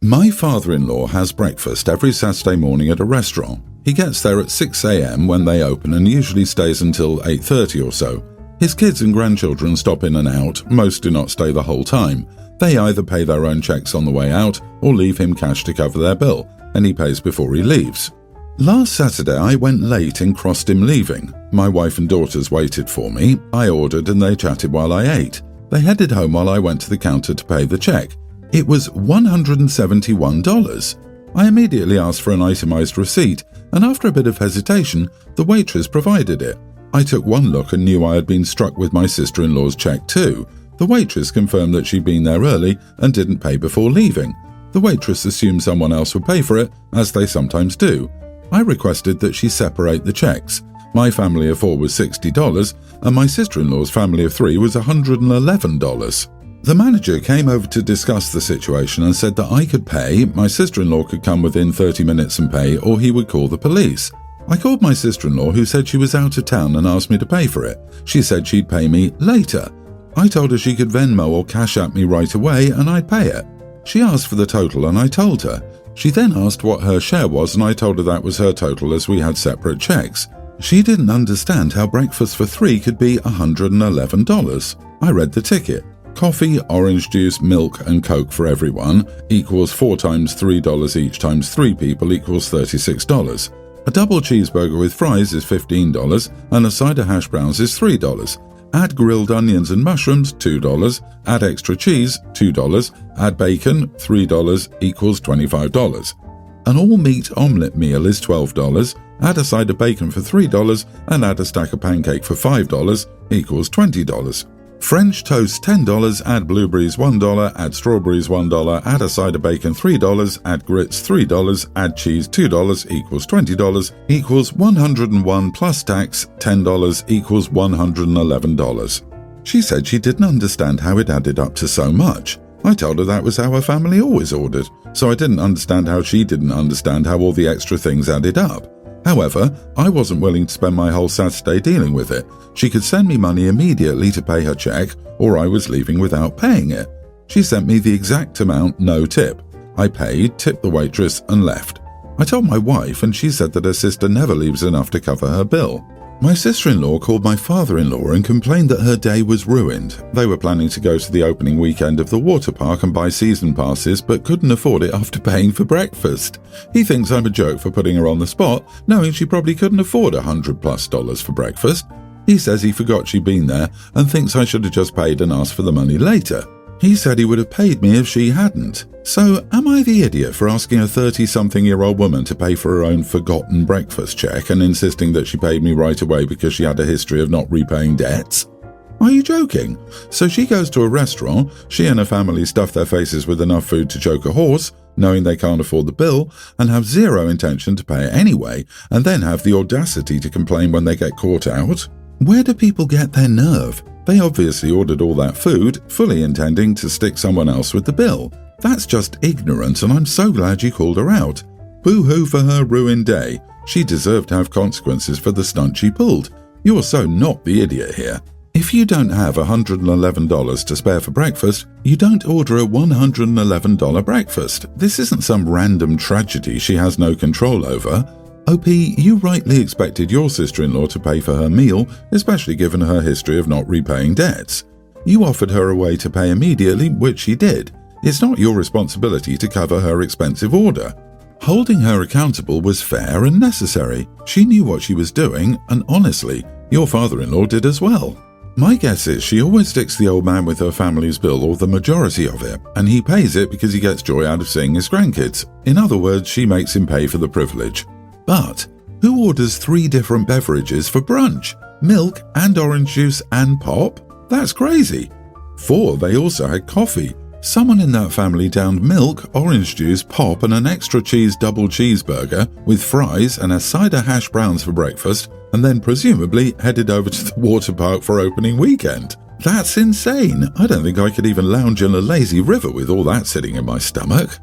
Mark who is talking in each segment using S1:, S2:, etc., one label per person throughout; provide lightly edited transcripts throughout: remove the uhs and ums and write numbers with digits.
S1: My father-in-law has breakfast every Saturday morning at a restaurant. He gets there at 6 a.m. when they open and usually stays until 8:30 or so. His kids and grandchildren stop in and out. Most do not stay the whole time. They either pay their own checks on the way out or leave him cash to cover their bill, and he pays before he leaves. Last Saturday I went late and crossed him leaving. My wife and daughters waited for me. I ordered and they chatted while I ate. They headed home while I went to the counter to pay the check. It was $171. I immediately asked for an itemized receipt, and after a bit of hesitation, the waitress provided it. I took one look and knew I had been struck with my sister-in-law's check too. The waitress confirmed that she'd been there early and didn't pay before leaving. The waitress assumed someone else would pay for it, as they sometimes do. I requested that she separate the checks. My family of 4 was $60, and my sister-in-law's family of 3 was $111. The manager came over to discuss the situation and said that I could pay, my sister-in-law could come within 30 minutes and pay, or he would call the police. I called my sister-in-law, who said she was out of town, and asked me to pay for it. She said she'd pay me later. I told her she could Venmo or Cash App me right away and I'd pay it. She asked for the total and I told her. She then asked what her share was and I told her that was her total as we had separate checks. She didn't understand how breakfast for 3 could be $111. I read the ticket. Coffee, orange juice, milk and Coke for everyone equals 4 times $3 each times 3 people equals $36. A double cheeseburger with fries is $15 and a side of hash browns is $3. Add grilled onions and mushrooms, $2. Add extra cheese, $2. Add bacon, $3 equals $25. An all-meat omelette meal is $12. Add a side of bacon for $3 and add a stack of pancake for $5 equals $20. French toast $10, add blueberries $1, add strawberries $1, add a side of bacon $3, add grits $3, add cheese $2 equals $20 equals $101 plus tax $10 equals $111. She said she didn't understand how it added up to so much. I told her that was how her family always ordered, so I didn't understand how she didn't understand how all the extra things added up. However, I wasn't willing to spend my whole Saturday dealing with it. She could send me money immediately to pay her check, or I was leaving without paying it. She sent me the exact amount, no tip. I paid, tipped the waitress, and left. I told my wife, and she said that her sister never leaves enough to cover her bill. My sister-in-law called my father-in-law and complained that her day was ruined. They were planning to go to the opening weekend of the water park and buy season passes, but couldn't afford it after paying for breakfast. He thinks I'm a joke for putting her on the spot, knowing she probably couldn't afford $100+ for breakfast. He says he forgot she'd been there and thinks I should have just paid and asked for the money later. He said he would have paid me if she hadn't. So, am I the idiot for asking a 30-something-year-old woman to pay for her own forgotten breakfast check and insisting that she paid me right away because she had a history of not repaying debts? Are you joking? So she goes to a restaurant, she and her family stuff their faces with enough food to choke a horse, knowing they can't afford the bill, and have zero intention to pay it anyway, and then have the audacity to complain when they get caught out? Where do people get their nerve? They obviously ordered all that food, fully intending to stick someone else with the bill. That's just ignorant, and I'm so glad you called her out. Boo-hoo for her ruined day. She deserved to have consequences for the stunt she pulled. You're so not the idiot here. If you don't have $111 to spare for breakfast, you don't order a $111 breakfast. This isn't some random tragedy she has no control over. OP, you rightly expected your sister-in-law to pay for her meal, especially given her history of not repaying debts. You offered her a way to pay immediately, which she did. It's not your responsibility to cover her expensive order. Holding her accountable was fair and necessary. She knew what she was doing, and honestly, your father-in-law did as well. My guess is she always sticks the old man with her family's bill or the majority of it, and he pays it because he gets joy out of seeing his grandkids. In other words, she makes him pay for the privilege. But who orders 3 different beverages for brunch? Milk and orange juice and pop? That's crazy. 4, they also had coffee. Someone in that family downed milk, orange juice, pop and an extra cheese double cheeseburger with fries and a side of hash browns for breakfast, and then presumably headed over to the water park for opening weekend. That's insane. I don't think I could even lounge in a lazy river with all that sitting in my stomach.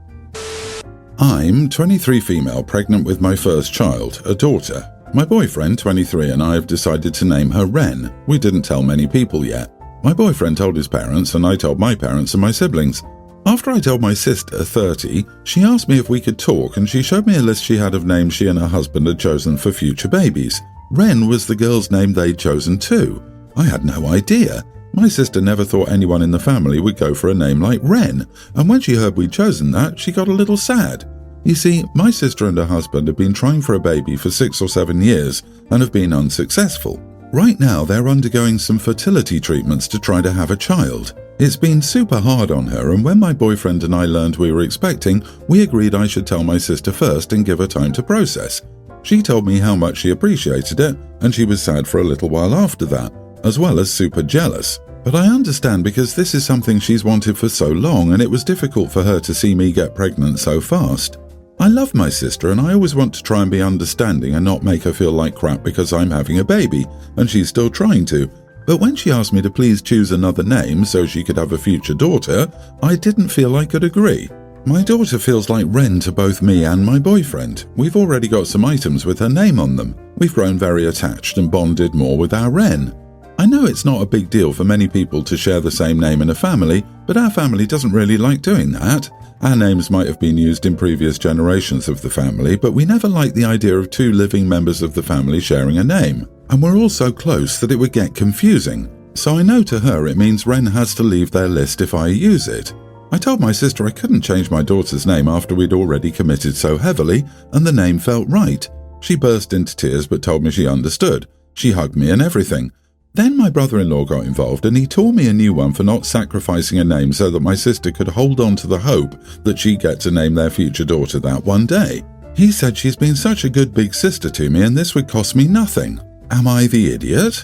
S1: I'm 23 female, pregnant with my first child, a daughter. My boyfriend, 23, and I have decided to name her Ren. We didn't tell many people yet. My boyfriend told his parents and I told my parents and my siblings. After I told my sister, 30, she asked me if we could talk, and she showed me a list she had of names she and her husband had chosen for future babies. Wren was the girl's name they'd chosen too. I had no idea. My sister never thought anyone in the family would go for a name like Wren, and when she heard we'd chosen that, she got a little sad. You see, my sister and her husband have been trying for a baby for 6 or 7 years and have been unsuccessful. Right now, they're undergoing some fertility treatments to try to have a child. It's been super hard on her, and when my boyfriend and I learned we were expecting, we agreed I should tell my sister first and give her time to process. She told me how much she appreciated it, and she was sad for a little while after that, as well as super jealous. But I understand because this is something she's wanted for so long, and it was difficult for her to see me get pregnant so fast. I love my sister, and I always want to try and be understanding and not make her feel like crap because I'm having a baby, and she's still trying to. But when she asked me to please choose another name so she could have a future daughter, I didn't feel I could agree. My daughter feels like Wren to both me and my boyfriend. We've already got some items with her name on them. We've grown very attached and bonded more with our Wren. I know it's not a big deal for many people to share the same name in a family, but our family doesn't really like doing that. Our names might have been used in previous generations of the family, but we never liked the idea of 2 living members of the family sharing a name. And we're all so close that it would get confusing. So I know to her it means Wren has to leave their list if I use it. I told my sister I couldn't change my daughter's name after we'd already committed so heavily, and the name felt right. She burst into tears but told me she understood. She hugged me and everything. Then my brother-in-law got involved, and he tore me a new one for not sacrificing a name so that my sister could hold on to the hope that she'd get to name their future daughter that one day. He said she's been such a good big sister to me and this would cost me nothing. Am I the idiot?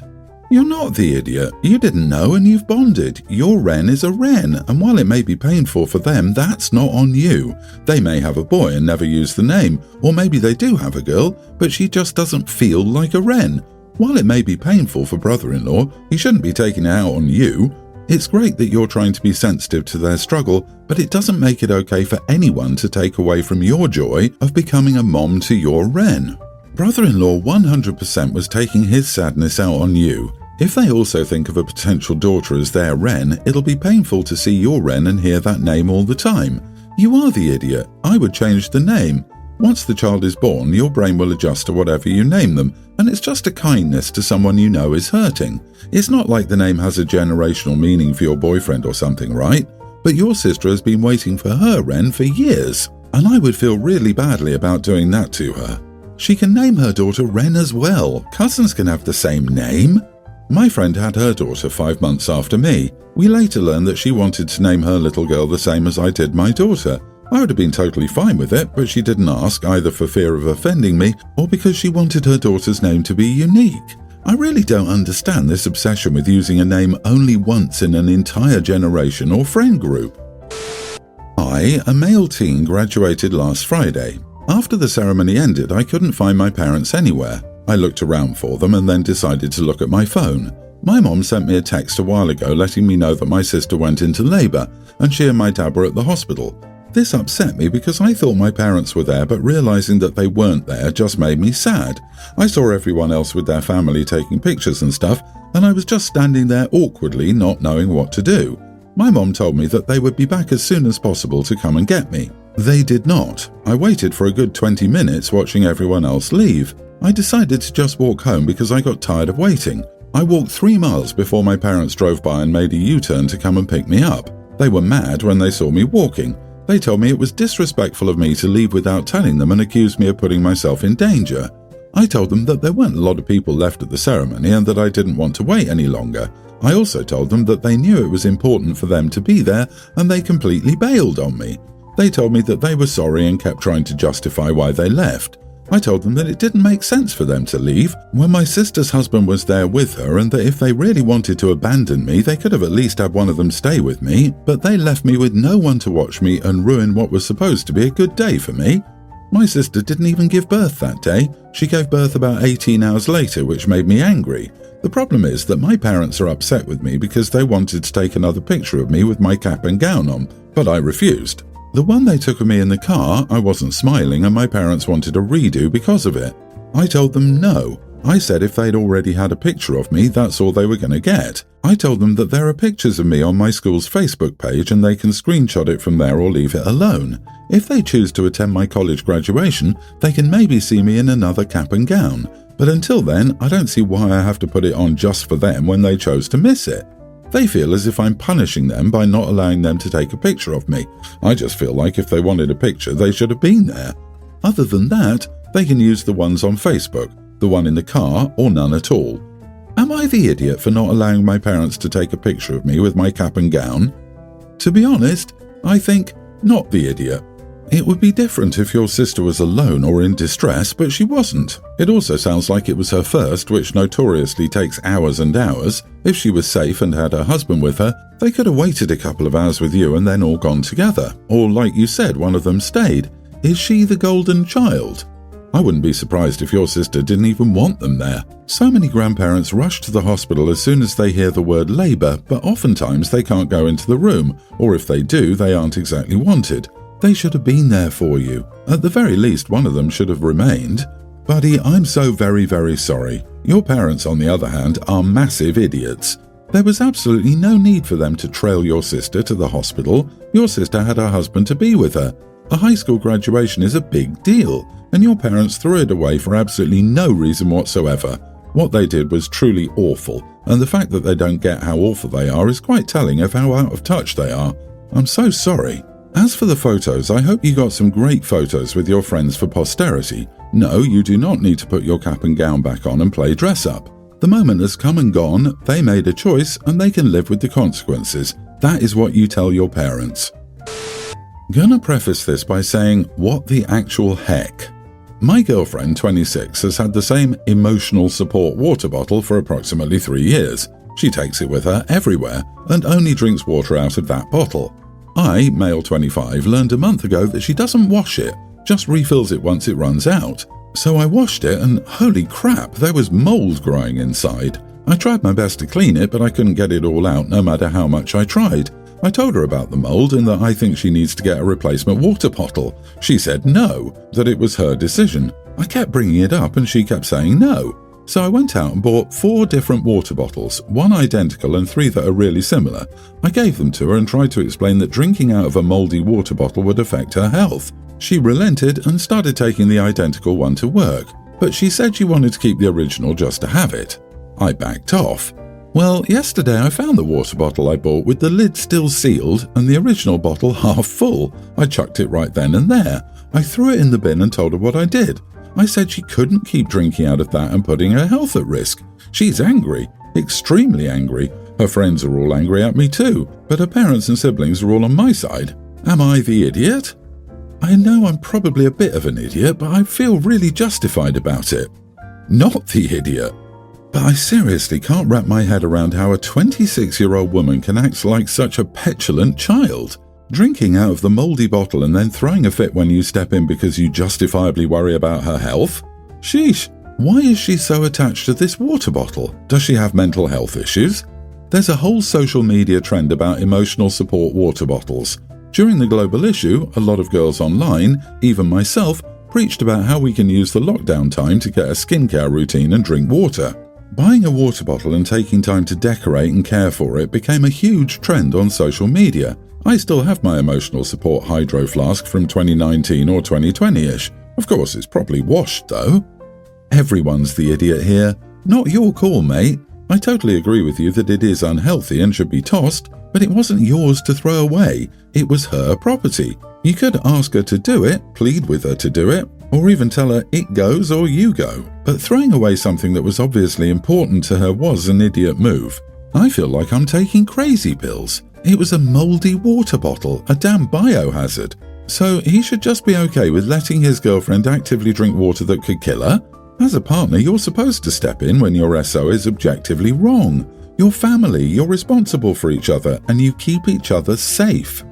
S1: You're not the idiot. You didn't know and you've bonded. Your Wren is a Wren, and while it may be painful for them, that's not on you. They may have a boy and never use the name, or maybe they do have a girl, but she just doesn't feel like a Wren. While it may be painful for brother-in-law, he shouldn't be taking it out on you. It's great that you're trying to be sensitive to their struggle, but it doesn't make it okay for anyone to take away from your joy of becoming a mom to your Wren. Brother-in-law 100% was taking his sadness out on you. If they also think of a potential daughter as their Wren, it'll be painful to see your Wren and hear that name all the time. You are the idiot. I would change the name. Once the child is born, your brain will adjust to whatever you name them, and it's just a kindness to someone you know is hurting. It's not like the name has a generational meaning for your boyfriend or something, right? But your sister has been waiting for her Wren for years, and I would feel really badly about doing that to her. She can name her daughter Wren as well. Cousins can have the same name. My friend had her daughter 5 months after me. We later learned that she wanted to name her little girl the same as I did my daughter. I would have been totally fine with it, but she didn't ask, either for fear of offending me or because she wanted her daughter's name to be unique. I really don't understand this obsession with using a name only once in an entire generation or friend group. I, a male teen, graduated last Friday. After the ceremony ended, I couldn't find my parents anywhere. I looked around for them and then decided to look at my phone. My mom sent me a text a while ago letting me know that my sister went into labour and she and my dad were at the hospital. This upset me because I thought my parents were there, but realising that they weren't there just made me sad. I saw everyone else with their family taking pictures and stuff, and I was just standing there awkwardly not knowing what to do. My mom told me that they would be back as soon as possible to come and get me. They did not. I waited for a good 20 minutes watching everyone else leave. I decided to just walk home because I got tired of waiting. I walked 3 miles before my parents drove by and made a U-turn to come and pick me up. They were mad when they saw me walking. They told me it was disrespectful of me to leave without telling them and accused me of putting myself in danger. I told them that there weren't a lot of people left at the ceremony and that I didn't want to wait any longer. I also told them that they knew it was important for them to be there and they completely bailed on me. They told me that they were sorry and kept trying to justify why they left. I told them that it didn't make sense for them to leave when my sister's husband was there with her, and that if they really wanted to abandon me, they could have at least had one of them stay with me, but they left me with no one to watch me and ruin what was supposed to be a good day for me. My sister didn't even give birth that day. She gave birth about 18 hours later, which made me angry. The problem is that my parents are upset with me because they wanted to take another picture of me with my cap and gown on, but I refused. The one they took of me in the car, I wasn't smiling and my parents wanted a redo because of it. I told them no. I said if they'd already had a picture of me, that's all they were going to get. I told them that there are pictures of me on my school's Facebook page and they can screenshot it from there or leave it alone. If they choose to attend my college graduation, they can maybe see me in another cap and gown. But until then, I don't see why I have to put it on just for them when they chose to miss it. They feel as if I'm punishing them by not allowing them to take a picture of me. I just feel like if they wanted a picture, they should have been there. Other than that, they can use the ones on Facebook, the one in the car, or none at all. Am I the idiot for not allowing my parents to take a picture of me with my cap and gown? To be honest, I think not the idiot. It would be different if your sister was alone or in distress, but she wasn't. It also sounds like it was her first, which notoriously takes hours and hours. If she was safe and had her husband with her, they could have waited a couple of hours with you and then all gone together. Or like you said, one of them stayed. Is she the golden child? I wouldn't be surprised if your sister didn't even want them there. So many grandparents rush to the hospital as soon as they hear the word labour, but oftentimes they can't go into the room, or if they do, they aren't exactly wanted. They should have been there for you. At the very least, one of them should have remained. Buddy, I'm so very, very sorry. Your parents, on the other hand, are massive idiots. There was absolutely no need for them to trail your sister to the hospital. Your sister had her husband to be with her. A high school graduation is a big deal, and your parents threw it away for absolutely no reason whatsoever. What they did was truly awful, and the fact that they don't get how awful they are is quite telling of how out of touch they are. I'm so sorry. As for the photos, I hope you got some great photos with your friends for posterity. No, you do not need to put your cap and gown back on and play dress up. The moment has come and gone, they made a choice and they can live with the consequences. That is what you tell your parents. Gonna preface this by saying, what the actual heck? My girlfriend, 26, has had the same emotional support water bottle for approximately 3 years. She takes it with her everywhere and only drinks water out of that bottle. I, male 25, learned a month ago that she doesn't wash it, just refills it once it runs out. So I washed it and holy crap, there was mold growing inside. I tried my best to clean it, but I couldn't get it all out no matter how much I tried. I told her about the mold and that I think she needs to get a replacement water bottle. She said no, that it was her decision. I kept bringing it up and she kept saying no. So I went out and bought 4 different water bottles, 1 identical and 3 that are really similar. I gave them to her and tried to explain that drinking out of a mouldy water bottle would affect her health. She relented and started taking the identical one to work, but she said she wanted to keep the original just to have it. I backed off. Well, yesterday I found the water bottle I bought with the lid still sealed and the original bottle half full. I chucked it right then and there. I threw it in the bin and told her what I did. I said she couldn't keep drinking out of that and putting her health at risk. She's angry, extremely angry. Her friends are all angry at me too, but her parents and siblings are all on my side. Am I the idiot? I know I'm probably a bit of an idiot, but I feel really justified about it. Not the idiot. But I seriously can't wrap my head around how a 26-year-old woman can act like such a petulant child. Drinking out of the mouldy bottle and then throwing a fit when you step in because you justifiably worry about her health? Sheesh, why is she so attached to this water bottle? Does she have mental health issues? There's a whole social media trend about emotional support water bottles. During the global issue, a lot of girls online, even myself, preached about how we can use the lockdown time to get a skincare routine and drink water. Buying a water bottle and taking time to decorate and care for it became a huge trend on social media. I still have my emotional support hydro flask from 2019 or 2020-ish. Of course, it's probably washed though. Everyone's the idiot here. Not your call, mate. I totally agree with you that it is unhealthy and should be tossed, but it wasn't yours to throw away. It was her property. You could ask her to do it, plead with her to do it, or even tell her it goes or you go. But throwing away something that was obviously important to her was an idiot move. I feel like I'm taking crazy pills. It was a mouldy water bottle, a damn biohazard. So he should just be okay with letting his girlfriend actively drink water that could kill her? As a partner, you're supposed to step in when your SO is objectively wrong. You're family, you're responsible for each other, and you keep each other safe.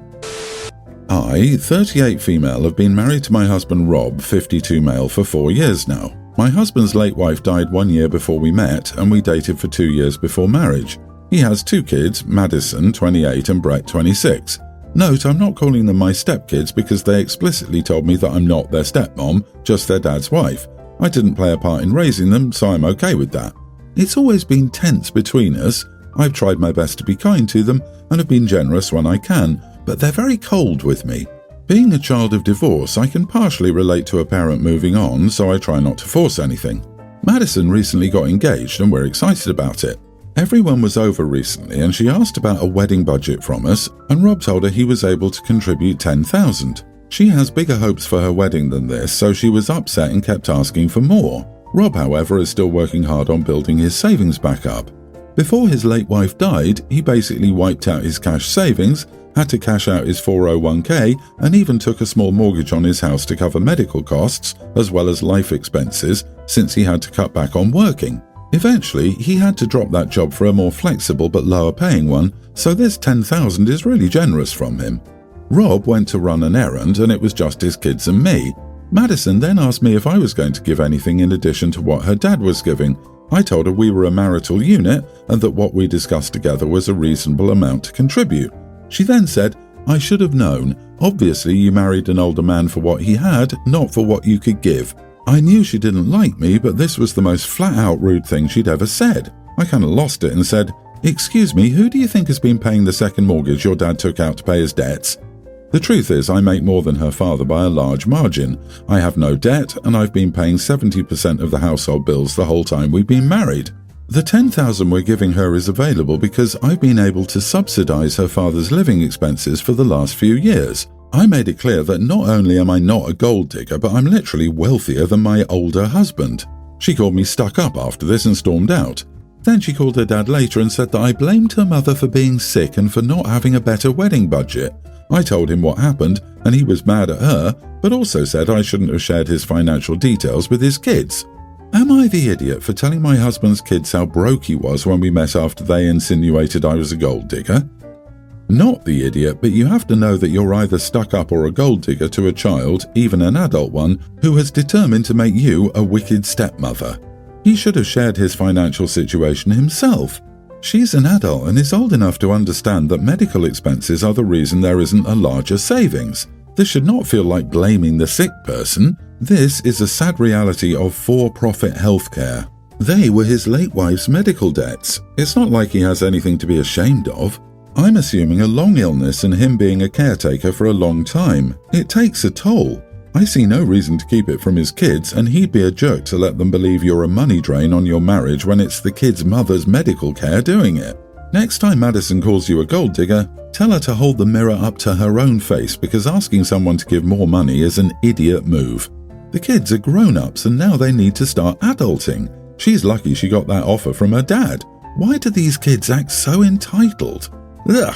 S1: I, 38 female, have been married to my husband Rob, 52 male, for 4 years now. My husband's late wife died 1 year before we met, and we dated for 2 years before marriage. He has 2 kids, Madison, 28, and Brett, 26. Note, I'm not calling them my stepkids because they explicitly told me that I'm not their stepmom, just their dad's wife. I didn't play a part in raising them, so I'm okay with that. It's always been tense between us. I've tried my best to be kind to them and have been generous when I can, but they're very cold with me. Being a child of divorce, I can partially relate to a parent moving on, so I try not to force anything. Madison recently got engaged and we're excited about it. Everyone was over recently and she asked about a wedding budget from us, and Rob told her he was able to contribute $10,000. She has bigger hopes for her wedding than this, so she was upset and kept asking for more. Rob, however, is still working hard on building his savings back up. Before his late wife died, he basically wiped out his cash savings, had to cash out his 401k, and even took a small mortgage on his house to cover medical costs as well as life expenses, since he had to cut back on working. Eventually, he had to drop that job for a more flexible but lower paying one, so this $10,000 is really generous from him. Rob went to run an errand and it was just his kids and me. Madison then asked me if I was going to give anything in addition to what her dad was giving. I told her we were a marital unit and that what we discussed together was a reasonable amount to contribute. She then said, "I should have known. Obviously you married an older man for what he had, not for what you could give." I knew she didn't like me, but this was the most flat-out rude thing she'd ever said. I kind of lost it and said, "Excuse me, who do you think has been paying the second mortgage your dad took out to pay his debts?" The truth is, I make more than her father by a large margin. I have no debt, and I've been paying 70% of the household bills the whole time we've been married. The $10,000 we're giving her is available because I've been able to subsidize her father's living expenses for the last few years. I made it clear that not only am I not a gold digger, but I'm literally wealthier than my older husband. She called me stuck up after this and stormed out. Then she called her dad later and said that I blamed her mother for being sick and for not having a better wedding budget. I told him what happened, and he was mad at her, but also said I shouldn't have shared his financial details with his kids. Am I the idiot for telling my husband's kids how broke he was when we met after they insinuated I was a gold digger? Not the idiot, but you have to know that you're either stuck up or a gold digger to a child, even an adult one, who has determined to make you a wicked stepmother. He should have shared his financial situation himself. She's an adult and is old enough to understand that medical expenses are the reason there isn't a larger savings. This should not feel like blaming the sick person. This is a sad reality of for-profit healthcare. They were his late wife's medical debts. It's not like he has anything to be ashamed of. I'm assuming a long illness and him being a caretaker for a long time. It takes a toll. I see no reason to keep it from his kids, and he'd be a jerk to let them believe you're a money drain on your marriage when it's the kid's mother's medical care doing it. Next time Madison calls you a gold digger, tell her to hold the mirror up to her own face, because asking someone to give more money is an idiot move. The kids are grown-ups and now they need to start adulting. She's lucky she got that offer from her dad. Why do these kids act so entitled? Ugh!